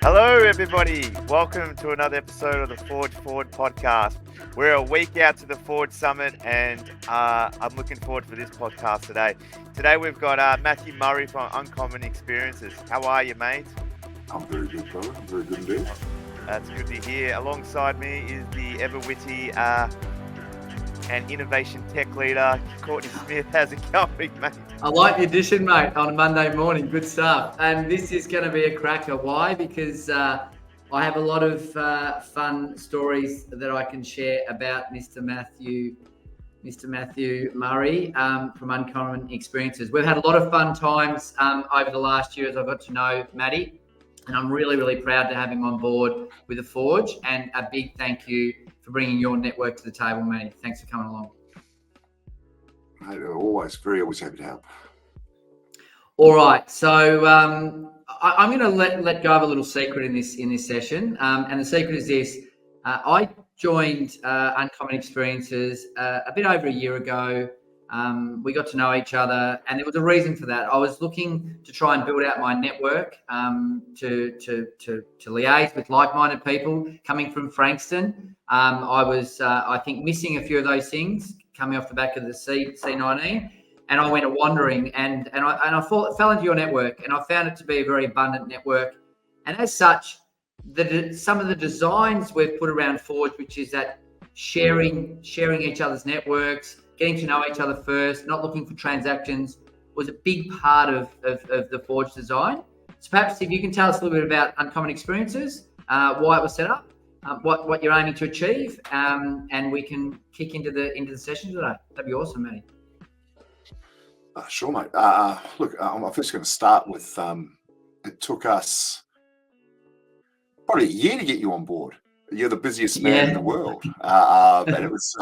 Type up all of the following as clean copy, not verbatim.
Hello, everybody. Welcome to another episode of the Forge Forward podcast. We're a week out to the Forge Summit, and I'm looking forward for this podcast today. Today, we've got Matthew Murray from Uncommon Experiences. How are you, mate? I'm very good, brother. I'm very good indeed. That's good to hear. Alongside me is the ever-witty and innovation tech leader, Courtney Smith. How's it going, mate? I like the addition, mate, on a Monday morning. Good stuff. And this is going to be a cracker. Why? Because I have a lot of fun stories that I can share about Mr. Matthew Murray from Uncommon Experiences. We've had a lot of fun times over the last year as I got to know Matty, and I'm really, really proud to have him on board with the Forge. And a big thank you for bringing your network to the table, Matty. Thanks for coming along. Mate, always happy to help. All right, so I'm going to let go of a little secret in this session, and the secret is this: I joined Uncommon Experiences a bit over a year ago. We got to know each other, and there was a reason for that. I was looking to try and build out my network to liaise with like-minded people coming from Frankston. I was, I think, missing a few of those things coming off the back of the C19, and I went wandering, and I fell into your network, and I found it to be a very abundant network. And as such, some of the designs we've put around Forge, which is that sharing each other's networks, getting to know each other first, not looking for transactions, was a big part of the Forge design. So perhaps if you can tell us a little bit about Uncommon Experiences, why it was set up, what you're aiming to achieve, and we can kick into the session today. That'd be awesome, Matty. Sure, mate. Look, I'm first going to start with, it took us probably a year to get you on board. You're the busiest man in the world. And it was,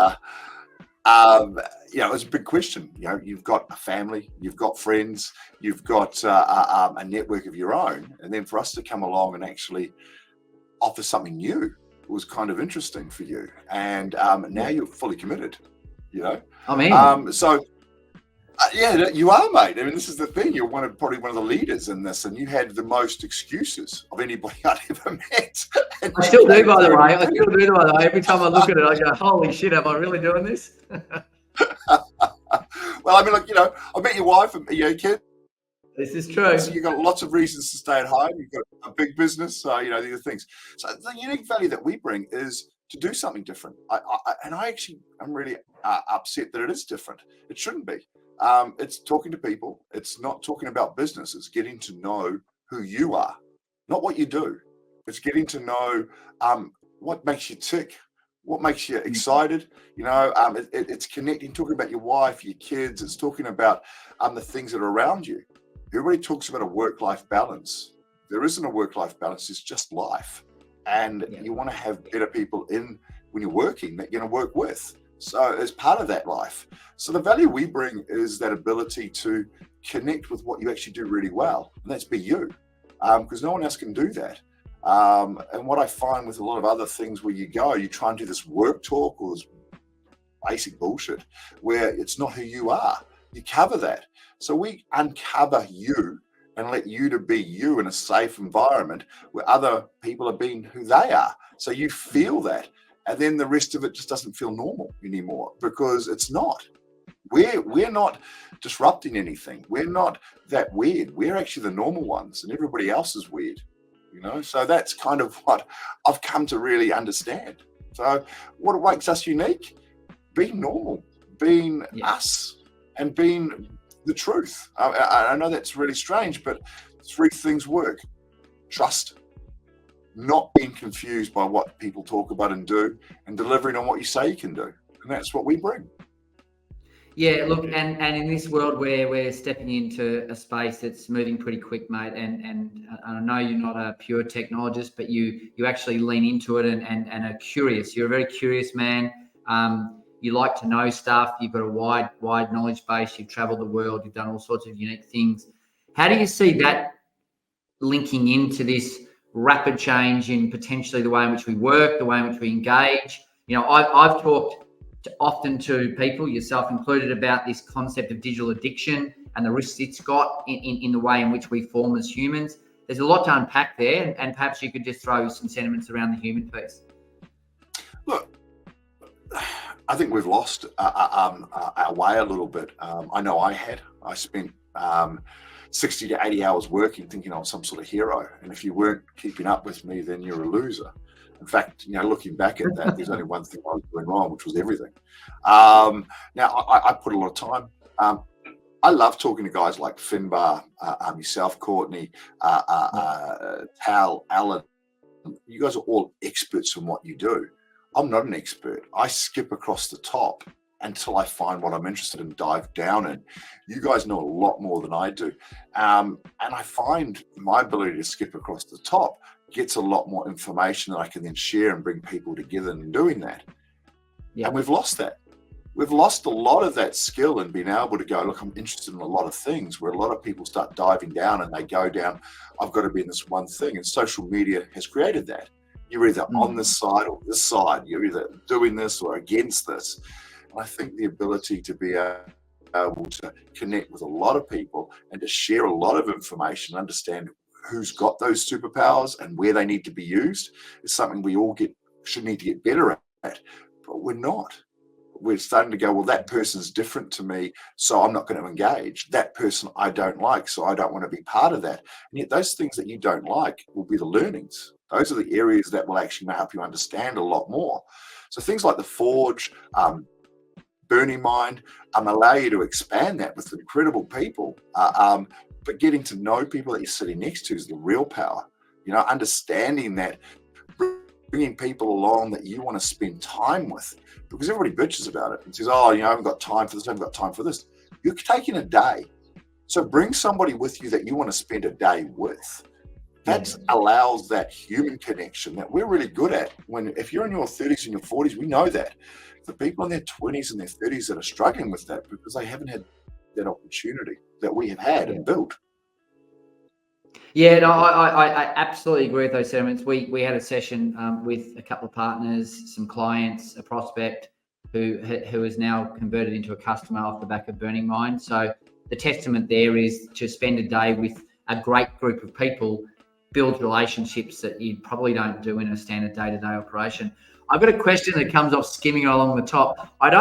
it was a big question. You know, you've got a family, you've got friends, you've got a network of your own. And then for us to come along and actually offer something new was kind of interesting for you. And now you're fully committed, you know? I mean, yeah, you are, mate. I mean, this is the thing. You're probably one of the leaders in this, and you had the most excuses of anybody I'd ever met. I still do, by the way. Every time I look at it, I go, holy shit, am I really doing this? Well, I mean, look, I met your wife and your kids. This is true. So you've got lots of reasons to stay at home. You've got a big business, these are things. So the unique value that we bring is to do something different. I'm really upset that it is different. It shouldn't be. It's talking to people. It's not talking about business. It's getting to know who you are, not what you do. It's getting to know what makes you tick, what makes you excited. It's connecting, talking about your wife, your kids. It's talking about the things that are around you. Everybody talks about a work-life balance. There isn't a work-life balance. It's just life. And you want to have better people in when you're working that you're going to work with. So as part of that life. So the value we bring is that ability to connect with what you actually do really well. And that's be you, because no one else can do that. And what I find with a lot of other things where you try and do this work talk or this basic bullshit where it's not who you are. You cover that. So we uncover you and let you to be you in a safe environment where other people are being who they are. So you feel that. And then the rest of it just doesn't feel normal anymore because it's not. We're not disrupting anything. We're not that weird. We're actually the normal ones, and everybody else is weird. So that's kind of what I've come to really understand. So what makes us unique? Being normal, being us, and being the truth. I know that's really strange, but 3 things work: trust, not being confused by what people talk about and do, and delivering on what you say you can do. And that's what we bring. Yeah, look, and in this world where we're stepping into a space that's moving pretty quick, mate, and I know you're not a pure technologist, but you actually lean into it and are curious. You're a very curious man. You like to know stuff. You've got a wide knowledge base. You've traveled the world. You've done all sorts of unique things. How do you see that linking into this rapid change in potentially the way in which we work, the way in which we engage? I've talked often to people, yourself included, about this concept of digital addiction and the risks it's got in the way in which we form as humans. there's a lot to unpack there, and perhaps you could just throw some sentiments around the human piece. Look, I think we've lost our way a little bit. I know I spent 60 to 80 hours working thinking I was some sort of hero. And if you weren't keeping up with me, then you're a loser. In fact, looking back at that, there's only one thing I was doing wrong, which was everything. Now, I put a lot of time. I love talking to guys like Finbar, yourself, Courtney, Tal, Alan. You guys are all experts in what you do. I'm not an expert. I skip across the top until I find what I'm interested in, dive down in. You guys know a lot more than I do. And I find my ability to skip across the top gets a lot more information that I can then share and bring people together in doing that. Yeah. And we've lost that. We've lost a lot of that skill in being able to go, look, I'm interested in a lot of things, where a lot of people start diving down and they go down, I've got to be in this one thing. And social media has created that. You're either on this side or this side. You're either doing this or against this. And I think the ability to be able to connect with a lot of people and to share a lot of information, understand who's got those superpowers and where they need to be used is something we all should need to get better at. But we're not. We're starting to go, well, that person's different to me, so I'm not going to engage. That person I don't like, so I don't want to be part of that. And yet those things that you don't like will be the learnings. Those are the areas that will actually help you understand a lot more. So things like the Forge, Burning Mind, allow you to expand that with incredible people. But getting to know people that you're sitting next to is the real power. Understanding that, bringing people along that you want to spend time with, because everybody bitches about it and says, oh, I haven't got time for this, I haven't got time for this. You're taking a day. So bring somebody with you that you want to spend a day with. That allows that human connection that we're really good at. If you're in your 30s and your 40s, we know that. The people in their 20s and their 30s that are struggling with that because they haven't had that opportunity that we have had and built. Yeah, no, I absolutely agree with those sentiments. We had a session with a couple of partners, some clients, a prospect who is now converted into a customer off the back of Burning Mind. So the testament there is to spend a day with a great group of people, build relationships that you probably don't do in a standard day-to-day operation. I've got a question that comes off skimming along the top. I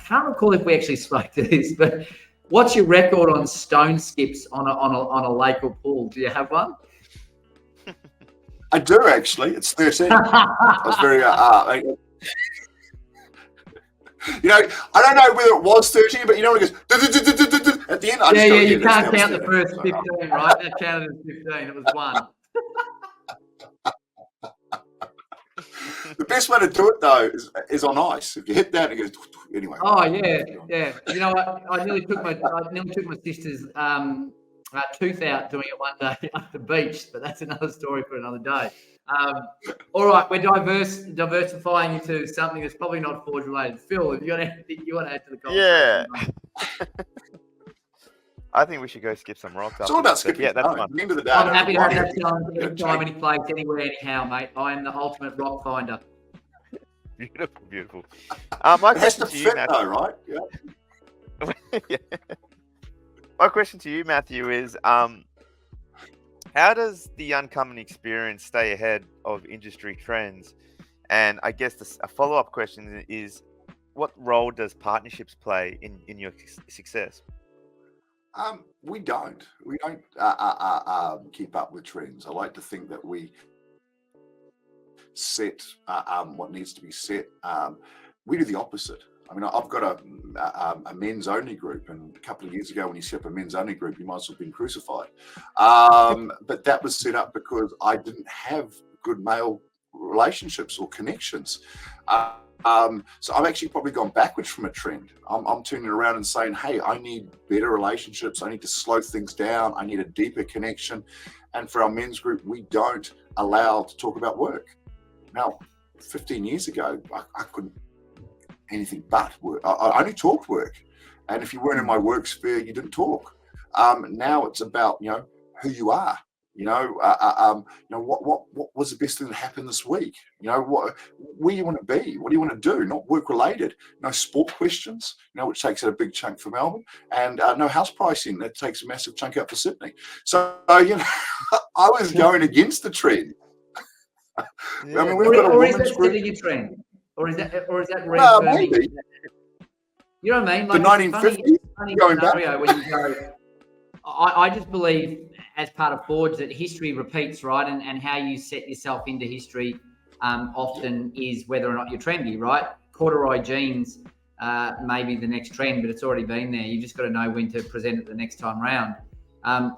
can't recall if we actually spoke to this, but what's your record on stone skips on a lake or pool? Do you have one? I do actually. It's 13. I was very I don't know whether it was 13, but when it goes at the end. You can't count the first 15, right? That counted as 15. It was 1. The best way to do it though is on ice. If you hit that, it goes anyway. Oh yeah. You know what? I nearly took my sister's tooth out doing it one day at the beach, but that's another story for another day. All right, we're diversifying into something that's probably not Forge related. Phil, have you got anything you want to add to the conversation? Yeah. I think we should go skip some rocks. It's all about skipping. Yeah, that's fun. At the end of the day, I'm happy to have that challenge anytime, any place, anywhere, anyhow, mate. I am the ultimate rock finder. Beautiful. My question to you, Matthew, right? Yeah. My question to you, Matthew, is how does the Uncommon experience stay ahead of industry trends? And I guess a follow-up question is, what role does partnerships play in your success? We don't keep up with trends. I like to think that we set what needs to be set. We do the opposite. I mean, I've got a men's only group, and a couple of years ago when you set up a men's only group, you might as well have been crucified. But that was set up because I didn't have good male relationships or connections. So I've actually probably gone backwards from a trend. I'm turning around and saying, hey, I need better relationships. I need to slow things down. I need a deeper connection. And for our men's group, we don't allow to talk about work. Now, 15 years ago, I couldn't anything but work. I only talked work. And if you weren't in my work sphere, you didn't talk. Now it's about, who you are. What was the best thing that happened this week? Where you want to be? What do you want to do? Not work related. No sport questions, which takes a big chunk for Melbourne, and no house pricing, that takes a massive chunk out for Sydney. So I was going against the trend. Yeah, I mean, we've got a women's group. Setting a trend, or is that reaffirming? Maybe. You know what I mean? The 1950s, funny going scenario back. when you go. I just believe, as part of Forge, that history repeats, right? And how you set yourself into history often is whether or not you're trendy, right? Corduroy jeans may be the next trend, but it's already been there. You just got to know when to present it the next time round. I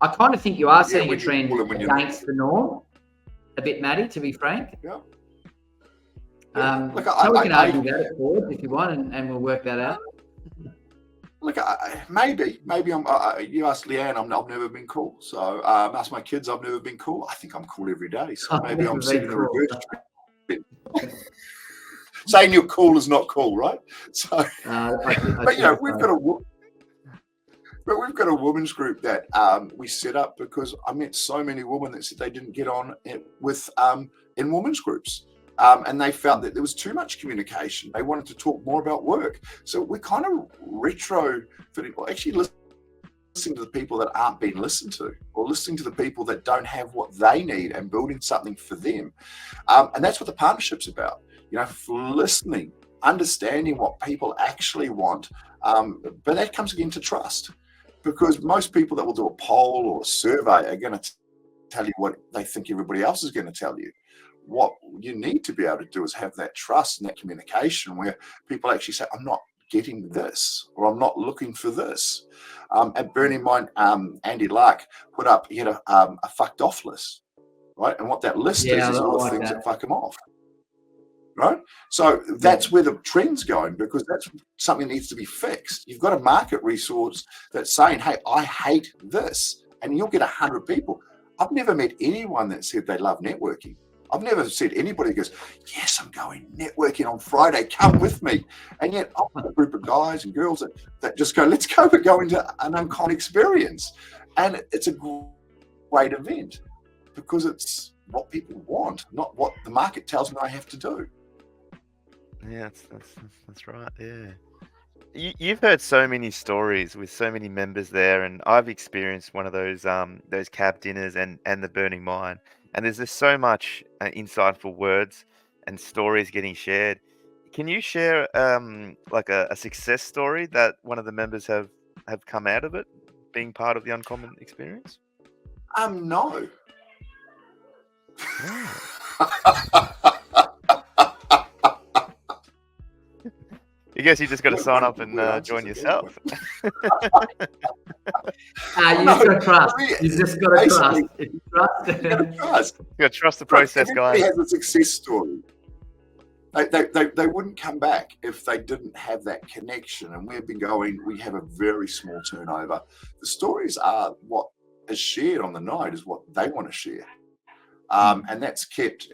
kind of think you are setting a trend against the norm a bit, Maddie, to be frank. Yeah. We can argue that at Forge if you want, and we'll work that out. Look, maybe I'm. You asked Leanne, I've never been cool. So ask my kids, I've never been cool. I think I'm cool every day. So maybe I'm setting a reverse trend. Saying you're cool is not cool, right? So, we've got a women's group that we set up because I met so many women that said they didn't get on with in women's groups. And they felt that there was too much communication. They wanted to talk more about work. So we're kind of actually listening to the people that aren't being listened to, or listening to the people that don't have what they need and building something for them. And that's what the partnership's about, listening, understanding what people actually want. But that comes again to trust, because most people that will do a poll or a survey are going to tell you what they think everybody else is going to tell you. What you need to be able to do is have that trust and that communication where people actually say, I'm not getting this, or I'm not looking for this. And bearing in mind, Andy Lark put up, he had a fucked off list, right? And what that list is all the things that fuck him off, right? So that's where the trend's going, because that's something that needs to be fixed. You've got a market resource that's saying, hey, I hate this. And you'll get 100 people. I've never met anyone that said they love networking. I've never said anybody goes, yes, I'm going networking on Friday, come with me. And yet I've got a group of guys and girls that just go, let's go, but go into an uncommon experience. And it's a great event because it's what people want, not what the market tells me I have to do. Yeah, that's right, yeah. You've heard so many stories with so many members there, and I've experienced one of those cab dinners and the Burning Mine. And there's just so much insightful words and stories getting shared. Can you share like a success story that one of the members have come out of it, being part of the Uncommon experience? No. I guess you just got to sign up and join yourself. You just got to trust. You just got to trust. If you trust, you got to trust. You got to trust the process, guys. Everybody has a success story. They wouldn't come back if they didn't have that connection. And we've been going. We have a very small turnover. The stories are what is shared on the night is what they want to share, and that's kept.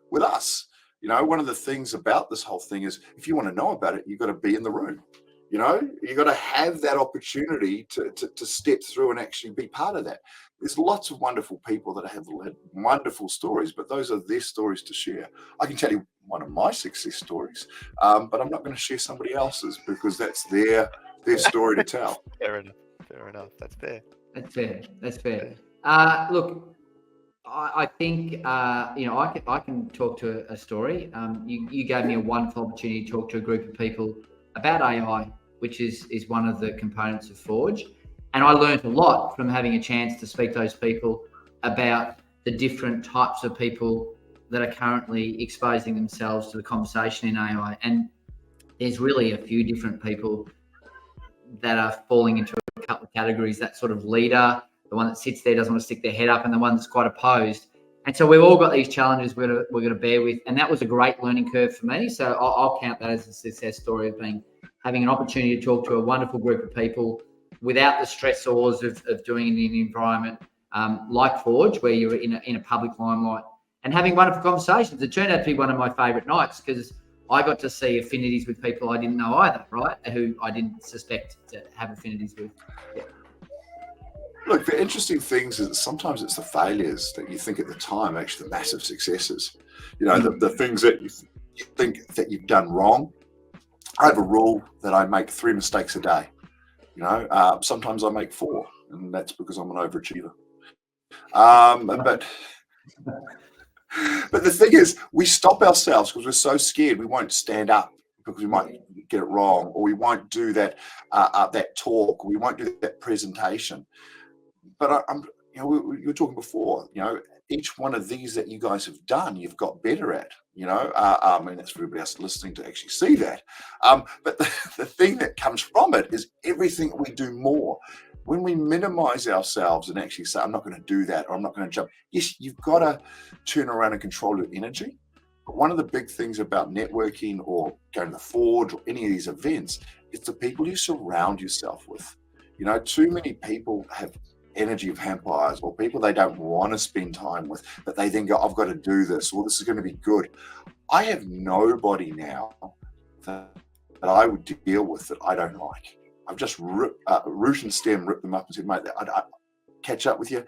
With us. One of the things about this whole thing is if you want to know about it, you've got to be in the room. You've got to have that opportunity to step through and actually be part of that. There's lots of wonderful people that have had wonderful stories, but those are their stories to share. I can tell you one of my success stories, but I'm not going to share somebody else's because that's their story to tell. Fair enough. That's fair. That's fair. Look, I think I can talk to a story. You gave me a wonderful opportunity to talk to a group of people about AI, which is one of the components of Forge, and I learned a lot from having a chance to speak to those people about the different types of people that are currently exposing themselves to the conversation in AI. And there's really a few different people that are falling into a couple of categories. That sort of leader, the one that sits there, doesn't want to stick their head up, and the one that's quite opposed. And so we've all got these challenges we're going to bear with. And that was a great learning curve for me. So I'll count that as a success story of having an opportunity to talk to a wonderful group of people without the stressors of doing it in an environment like Forge, where you're in a public limelight, and having wonderful conversations. It turned out to be one of my favourite nights because I got to see affinities with people I didn't know either, right? Who I didn't suspect to have affinities with. Yeah. Look, the interesting things is that sometimes it's the failures that you think at the time are actually the massive successes. You know, the things that you think that you've done wrong. I have a rule that I make 3 mistakes a day. You know, sometimes I make 4, and that's because I'm an overachiever. But the thing is, we stop ourselves because we're so scared we won't stand up because we might get it wrong, or we won't do that talk, or we won't do that presentation. But I'm, you were talking before, each one of these that you guys have done, you've got better at, and that's for everybody else listening to actually see that. But the thing that comes from it is everything we do more. When we minimize ourselves and actually say, I'm not going to do that, or I'm not going to jump. Yes, you've got to turn around and control your energy. But one of the big things about networking or going to the Forge or any of these events is the people you surround yourself with. Too many people have energy of vampires, or people they don't want to spend time with, but they think, I've got to do this, or this is going to be good. I have nobody now that I would deal with that I don't like. I've just root and stem ripped them up and said, mate, I'd catch up with you.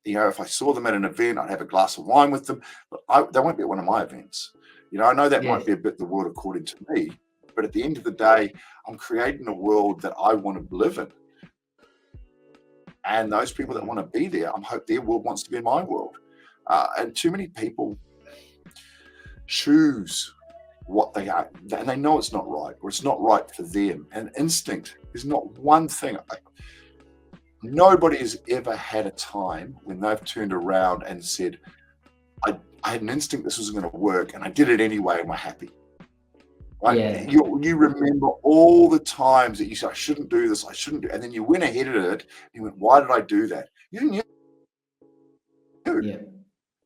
If I saw them at an event, I'd have a glass of wine with them, but they won't be at one of my events. I know that might be a bit the world according to me, but at the end of the day, I'm creating a world that I want to live in. And those people that want to be there, I hope their world wants to be in my world. And too many people choose what they are, and they know it's not right, or it's not right for them. And instinct is not one thing. Nobody has ever had a time when they've turned around and said, I had an instinct this was going to work, and I did it anyway, and we're happy. Right? Yeah. You remember all the times that you said, I shouldn't do this, I shouldn't do, and then you went ahead of it, and you went, why did I do that? You didn't know. Yeah.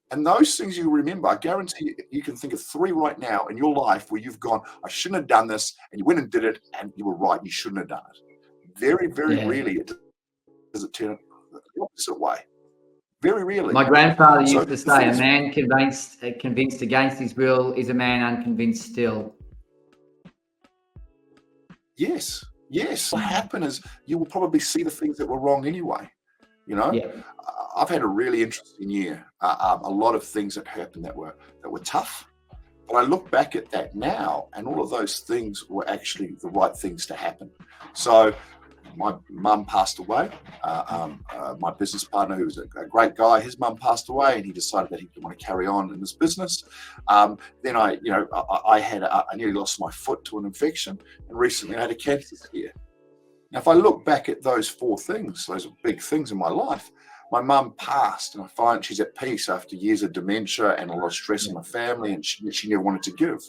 And those things you remember, I guarantee you can think of 3 right now in your life where you've gone, I shouldn't have done this, and you went and did it, and you were right, you shouldn't have done it. Very, very rarely does it turn out the opposite way. Very rarely. My grandfather used to say, a man convinced against his will is a man unconvinced still. Yes. What happened is you will probably see the things that were wrong anyway. I've had a really interesting year. A lot of things that happened that were tough. But I look back at that now, and all of those things were actually the right things to happen. So my mum passed away. My business partner, who was a great guy, his mum passed away, and he decided that he didn't want to carry on in this business. Then I nearly lost my foot to an infection, and recently I had a cancer scare. Now, if I look back at those 4 things, those are big things in my life. My mum passed, and I find she's at peace after years of dementia and a lot of stress on my family, and she never wanted to give.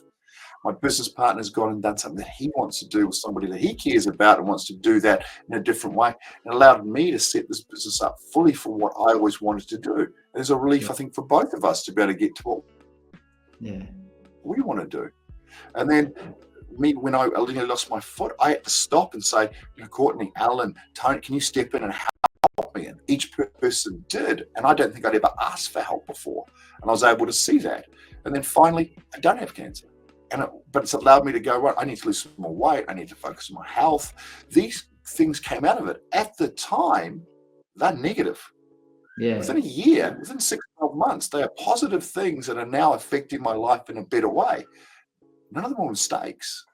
My business partner's gone and done something that he wants to do with somebody that he cares about and wants to do that in a different way. It allowed me to set this business up fully for what I always wanted to do. And there's a relief, I think, for both of us to be able to get to what we want to do. And then me, when I nearly lost my foot, I had to stop and say, Courtney, Alan, Tony, can you step in and help me? And each person did. And I don't think I'd ever asked for help before. And I was able to see that. And then finally, I don't have cancer. But it's allowed me to go, right, I need to lose some more weight. I need to focus on my health. These things came out of it. At the time, they're negative. Yeah. Within a year, within 6-12 months, they are positive things that are now affecting my life in a better way. None of them were mistakes,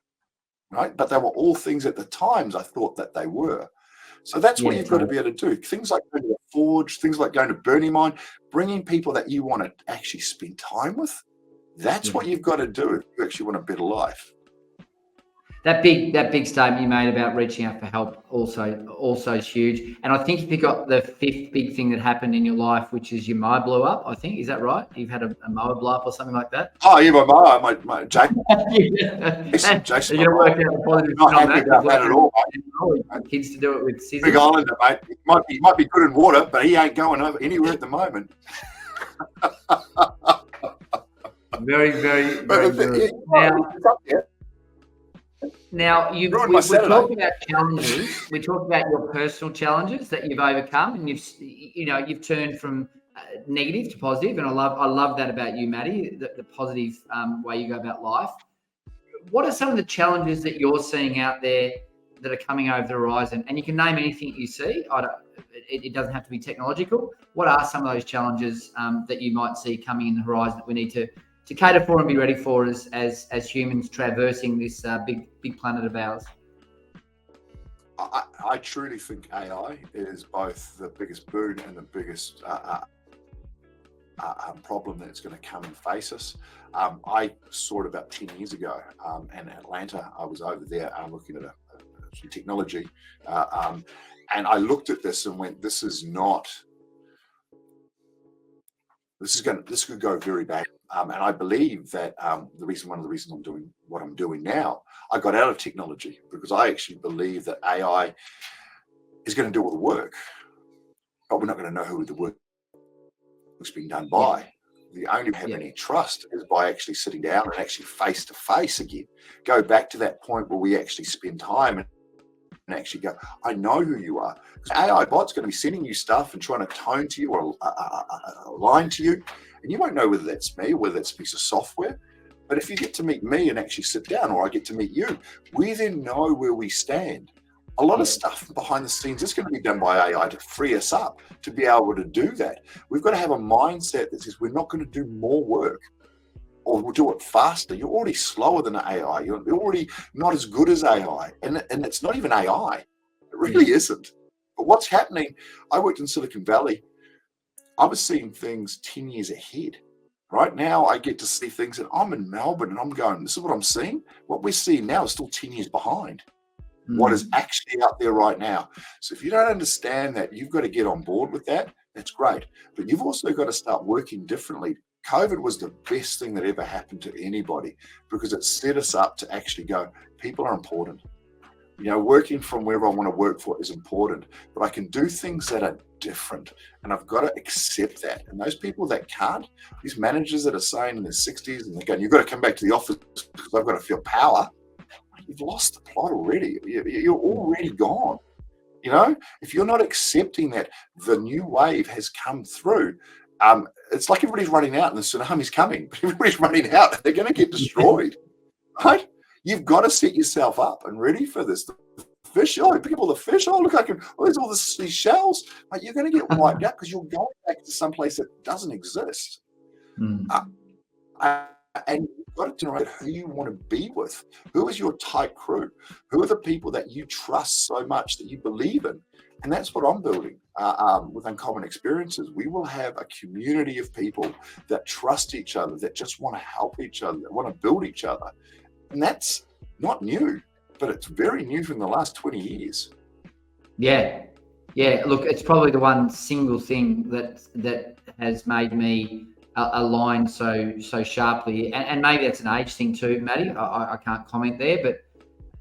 right? But they were all things at the times I thought that they were. So that's what you've got to be able to do. Things like going to the Forge, things like going to Burning Man, bringing people that you want to actually spend time with. That's what you've got to do if you actually want a better life. That big statement you made about reaching out for help also is huge. And I think you pick up the 5th big thing that happened in your life, which is your mower blew up. I think, is that right? You've had a mower blow up or something like that? Oh yeah, my mower, my Jason. Jason, you're going to work out the positive not happy about that at all, mate. Kids to do it with scissors. Big Islander, mate. He might be good in water, but he ain't going over anywhere at the moment. Very, very, very good. Now we talked about challenges. We talked about your personal challenges that you've overcome, and you've turned from negative to positive. And I love that about you, Maddie. The positive way you go about life. What are some of the challenges that you're seeing out there that are coming over the horizon? And you can name anything you see. It doesn't have to be technological. What are some of those challenges that you might see coming in the horizon that we need to cater for and be ready for as humans traversing this big planet of ours? I truly think AI is both the biggest boon and the biggest problem that's going to come and face us. I saw it about 10 years ago in Atlanta. I was over there looking at some technology, and I looked at this and went, this could go very bad. And I believe that one of the reasons I'm doing what I'm doing now, I got out of technology because I actually believe that AI is going to do all the work, but we're not going to know who the work is being done by. The only way we have any trust is by actually sitting down and actually face to face again. Go back to that point where we actually spend time and actually go, I know who you are. Because AI bot's going to be sending you stuff and trying to tone to you or align to you, and you won't know whether that's me or whether that's a piece of software. But if you get to meet me and actually sit down, or I get to meet you, we then know where we stand. A lot of stuff behind the scenes is going to be done by AI to free us up to be able to do that. We've got to have a mindset that says we're not going to do more work, or we'll do it faster. You're already slower than AI. You're already not as good as AI. And it's not even AI. It really isn't. But what's happening, I worked in Silicon Valley. I was seeing things 10 years ahead. Right now, I get to see things, and I'm in Melbourne, and I'm going, this is what I'm seeing. What we're seeing now is still 10 years behind what is actually out there right now. So if you don't understand that, you've got to get on board with that. That's great. But you've also got to start working differently. COVID was the best thing that ever happened to anybody because it set us up to actually go, people are important. Working from wherever I want to work for is important, but I can do things that are different, and I've got to accept that. And those people that can't, these managers that are saying in their 60s and they're going, you've got to come back to the office because I've got to feel power. You've lost the plot already. You're already gone. If you're not accepting that the new wave has come through, it's like everybody's running out and the tsunami's coming. Everybody's running out. They're going to get destroyed, right? You've got to set yourself up and ready for this. The fish, pick up all the fish. Look, there's all these shells. Mate, you're going to get wiped out because you're going back to some place that doesn't exist. And you've got to generate who you want to be with. Who is your tight crew? Who are the people that you trust so much that you believe in? And that's what I'm building with Uncommon Experiences. We will have a community of people that trust each other, that just want to help each other, that want to build each other. And that's not new, but it's very new from the last 20 years. Yeah. Look, it's probably the one single thing that has made me align so sharply, and maybe that's an age thing too, Maddie. I can't comment there, but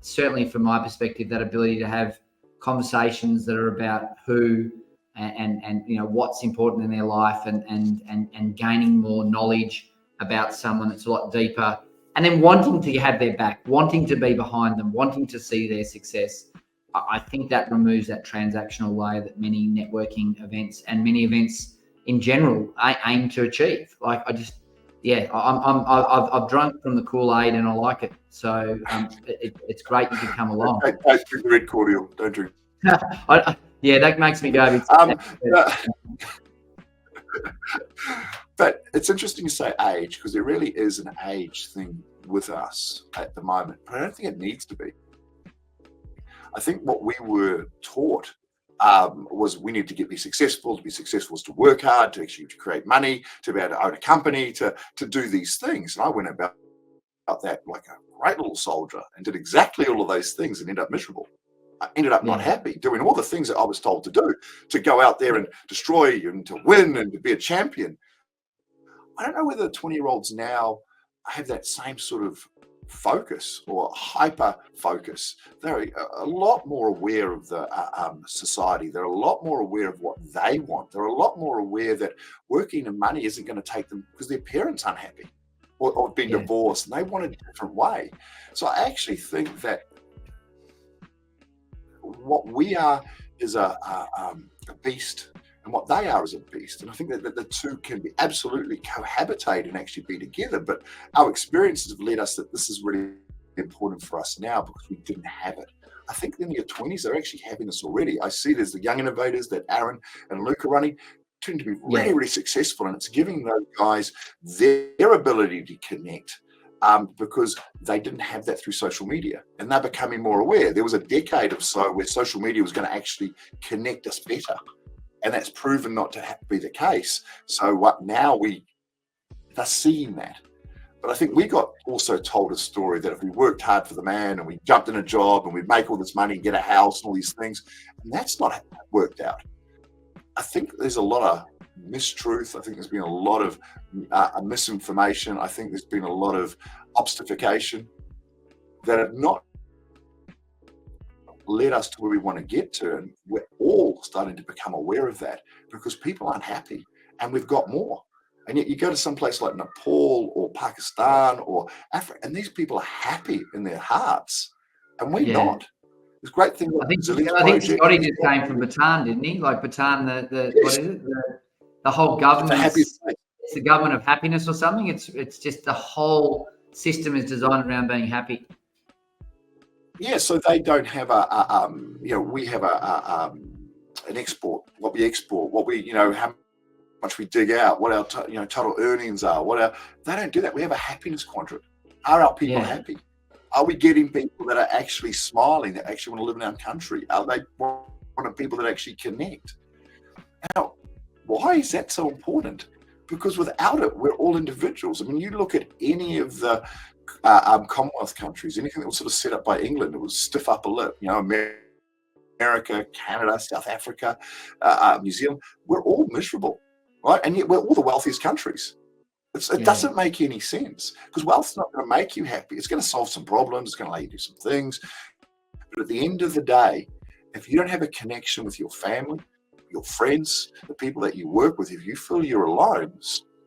certainly from my perspective, that ability to have conversations that are about who and what's important in their life, and gaining more knowledge about someone that's a lot deeper, and then wanting to have their back, wanting to be behind them, wanting to see their success. I think that removes that transactional layer that many networking events and many events in general aim to achieve. Like I've drunk from the Kool-Aid and I like it. So it's great you can come along. Don't drink the red cordial. Don't drink. That makes me go. But it's interesting to say age, because there really is an age thing with us at the moment. But I don't think it needs to be. I think what we were taught was we need to be successful. To be successful is to work hard, to create money, to be able to own a company, to do these things. And I went about that like a great little soldier and did exactly all of those things and ended up miserable. I ended up not happy doing all the things that I was told to do, to go out there and destroy and to win and to be a champion. I don't know whether the 20-year-olds now have that same sort of focus or hyper focus. They're a lot more aware of the society. They're a lot more aware of what they want. They're a lot more aware that working and money isn't going to take them because their parents aren't happy or been divorced and they want a different way. So I actually think that what we are is a beast, and what they are is a beast. And I think that the two can be absolutely cohabitate and actually be together. But our experiences have led us that this is really important for us now because we didn't have it. I think in their 20s, they're actually having this already. I see there's the young innovators that Aaron and Luke are running, tend to be really, really successful, and it's giving those guys their ability to connect because they didn't have that through social media, and they're becoming more aware. There was a decade or so where social media was going to actually connect us better, and that's proven not to be the case. So what now they're seeing that. But I think we got also told a story that if we worked hard for the man and we jumped in a job and we'd make all this money and get a house and all these things, and that's not worked out. I think there's a lot of mistruth. I think there's been a lot of misinformation. I think there's been a lot of obfuscation that have not led us to where we want to get to. And we're all starting to become aware of that because people aren't happy and we've got more. And yet you go to some place like Nepal or Pakistan or Africa, and these people are happy in their hearts, and we're not. There's great thing. I think Scotty just came from Bhutan, didn't he? Like Bhutan, what is it? The whole government. It's the government of happiness or something. It's just the whole system is designed around being happy. Yeah, so they don't have we have an export. What we export, what we how much we dig out, what our total earnings are, they don't do that. We have a happiness quadrant. Are our people happy? Are we getting people that are actually smiling, that actually want to live in our country? Are they wanting people that actually connect? Now, why is that so important? Because without it, we're all individuals. I mean, you look at any of the Commonwealth countries, anything that was sort of set up by England, it was stiff upper lip. America, Canada, South Africa, New Zealand, we're all miserable. Right, and yet we're all the wealthiest countries. It doesn't make any sense because wealth's not going to make you happy. It's going to solve some problems. It's going to allow you to do some things. But at the end of the day, if you don't have a connection with your family, your friends, the people that you work with, if you feel you're alone,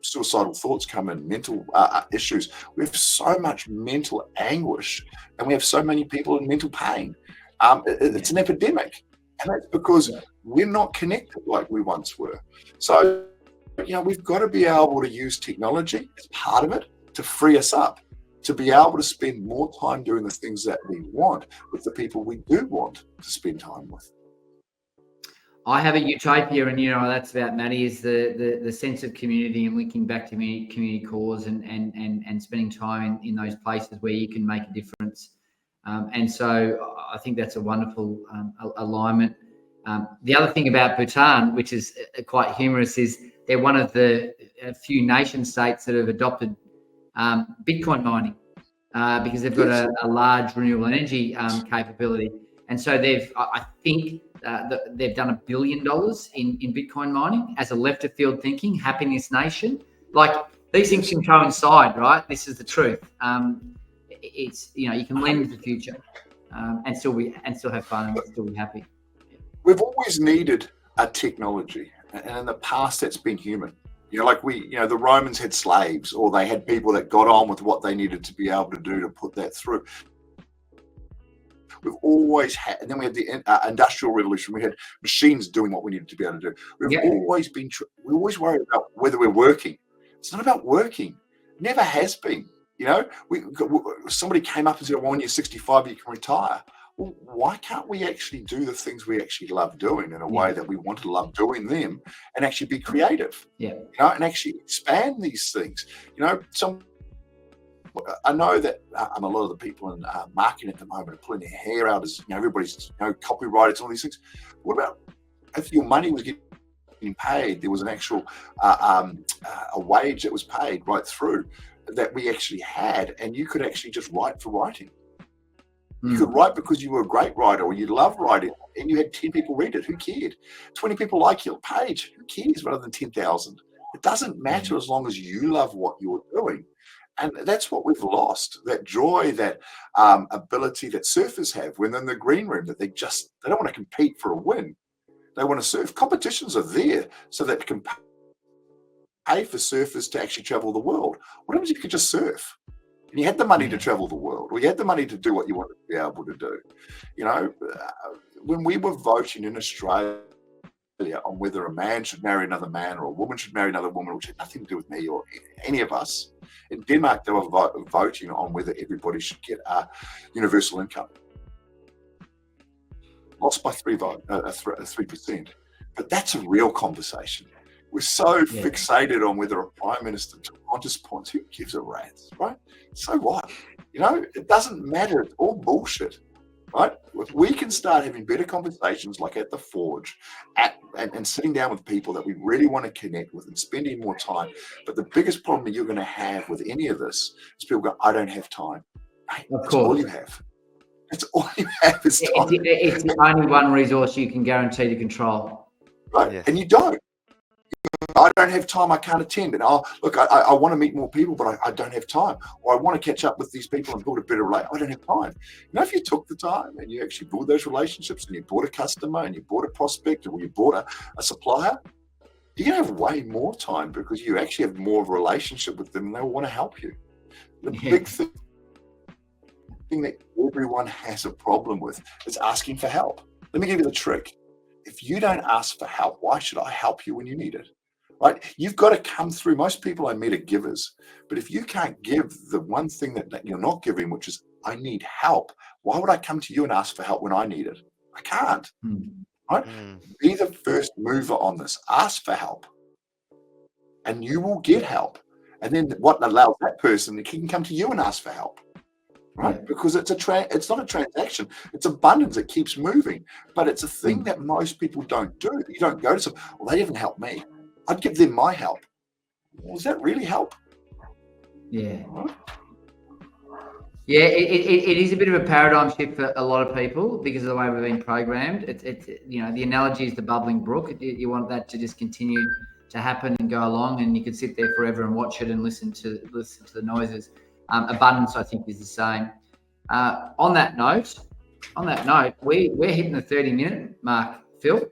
suicidal thoughts come in, mental issues. We have so much mental anguish, and we have so many people in mental pain. It's an epidemic, and that's because we're not connected like we once were. So we've got to be able to use technology as part of it to free us up, to be able to spend more time doing the things that we want with the people we do want to spend time with. I have a utopia, and that's about Matty, is the sense of community and linking back to community cause and spending time in those places where you can make a difference. And so I think that's a wonderful alignment. The other thing about Bhutan, which is quite humorous, is they're one of the few nation states that have adopted Bitcoin mining because they've got a large renewable energy capability. And so I think they've done $1 billion in Bitcoin mining as a left of field thinking, happiness nation. Like these things can coincide, right? This is the truth. It's you can lend to the future and still have fun and still be happy. We've always needed a technology, and in the past that's been human. The Romans had slaves, or they had people that got on with what they needed to be able to do to put that through. We've always had, and then we had the Industrial Revolution. We had machines doing what we needed to be able to do. We've always been. We always worry about whether we're working. It's not about working. Never has been. Somebody came up and said, "Well, when you're 65, you can retire." Well, why can't we actually do the things we actually love doing in a way that we want to love doing them, and actually be creative? And actually expand these things. I know that a lot of the people in marketing at the moment are pulling their hair out as everybody's copywriters and all these things. What about if your money was getting paid? There was an actual a wage that was paid right through that we actually had, and you could actually just write for writing. You could write because you were a great writer, or you love writing, and you had 10 people read it. Who cared? 20 people like your page. Who cares? Rather than 10,000. It doesn't matter as long as you love what you're doing. And that's what we've lost, that joy, that ability that surfers have when they're in the green room, that they don't want to compete for a win. They want to surf. Competitions are there so that it can pay for surfers to actually travel the world. What happens if you could just surf? And you had the money to travel the world, or you had the money to do what you wanted to be able to do. When we were voting in Australia on whether a man should marry another man or a woman should marry another woman, which had nothing to do with me or any of us, in Denmark, they were voting on whether everybody should get a universal income. lost by 3%. But that's a real conversation. We're so fixated on whether a prime minister took Qantas points. Who gives a rat's, right? So what? It doesn't matter. It's all bullshit, right? If we can start having better conversations like at the Forge and sitting down with people that we really want to connect with and spending more time. But the biggest problem that you're going to have with any of this is people go, I don't have time. Hey, that's all you have. That's all you have is time. It's the only one resource you can guarantee to control. Right, and you don't. I don't have time, I can't attend. And I want to meet more people, but I don't have time. Or I want to catch up with these people and build a better relationship. I don't have time. If you took the time and you actually build those relationships and you bought a customer and you bought a prospect or you bought a supplier, you're going to have way more time because you actually have more of a relationship with them and they'll want to help you. The big thing that everyone has a problem with is asking for help. Let me give you the trick. If you don't ask for help, why should I help you when you need it? Right? You've got to come through. Most people I meet are givers. But if you can't give the one thing that you're not giving, which is I need help, why would I come to you and ask for help when I need it? I can't. Right? Be the first mover on this. Ask for help. And you will get help. And then what allows that person, he can come to you and ask for help. Right? Because it's not a transaction. It's abundance. It keeps moving. But it's a thing that most people don't do. You don't go to someone, well, they didn't help me. I'd give them my help. Well, does that really help? Yeah. Yeah, it is a bit of a paradigm shift for a lot of people because of the way we've been programmed. It's the analogy is the bubbling brook. You want that to just continue to happen and go along, and you could sit there forever and watch it and listen to the noises. Abundance, I think, is the same. On that note, we're hitting the 30-minute mark, Phil.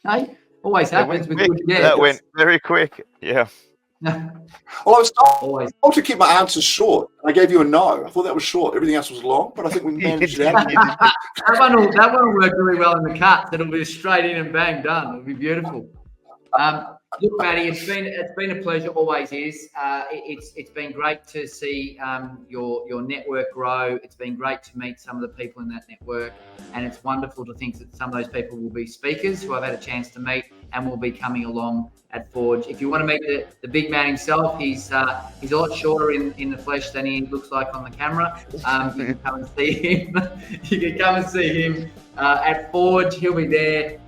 Hey, always happens with good guests. That went very quick. Yeah. Well, I was told to keep my answers short. I gave you a no. I thought that was short. Everything else was long, but I think we managed it out. that one will work really well in the cuts. It'll be straight in and bang, done. It'll be beautiful. Look, Matty, it's been a pleasure. Always is. It's been great to see your network grow. It's been great to meet some of the people in that network, and it's wonderful to think that some of those people will be speakers who I've had a chance to meet and will be coming along at Forge. If you want to meet the big man himself, he's a lot shorter in the flesh than he looks like on the camera. You can come and see him. You can come and see him at Forge. He'll be there.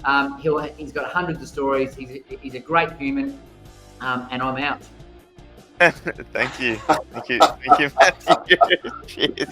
He's got hundreds of stories. He's a great human, and I'm out. Thank you, Matthew. Cheers.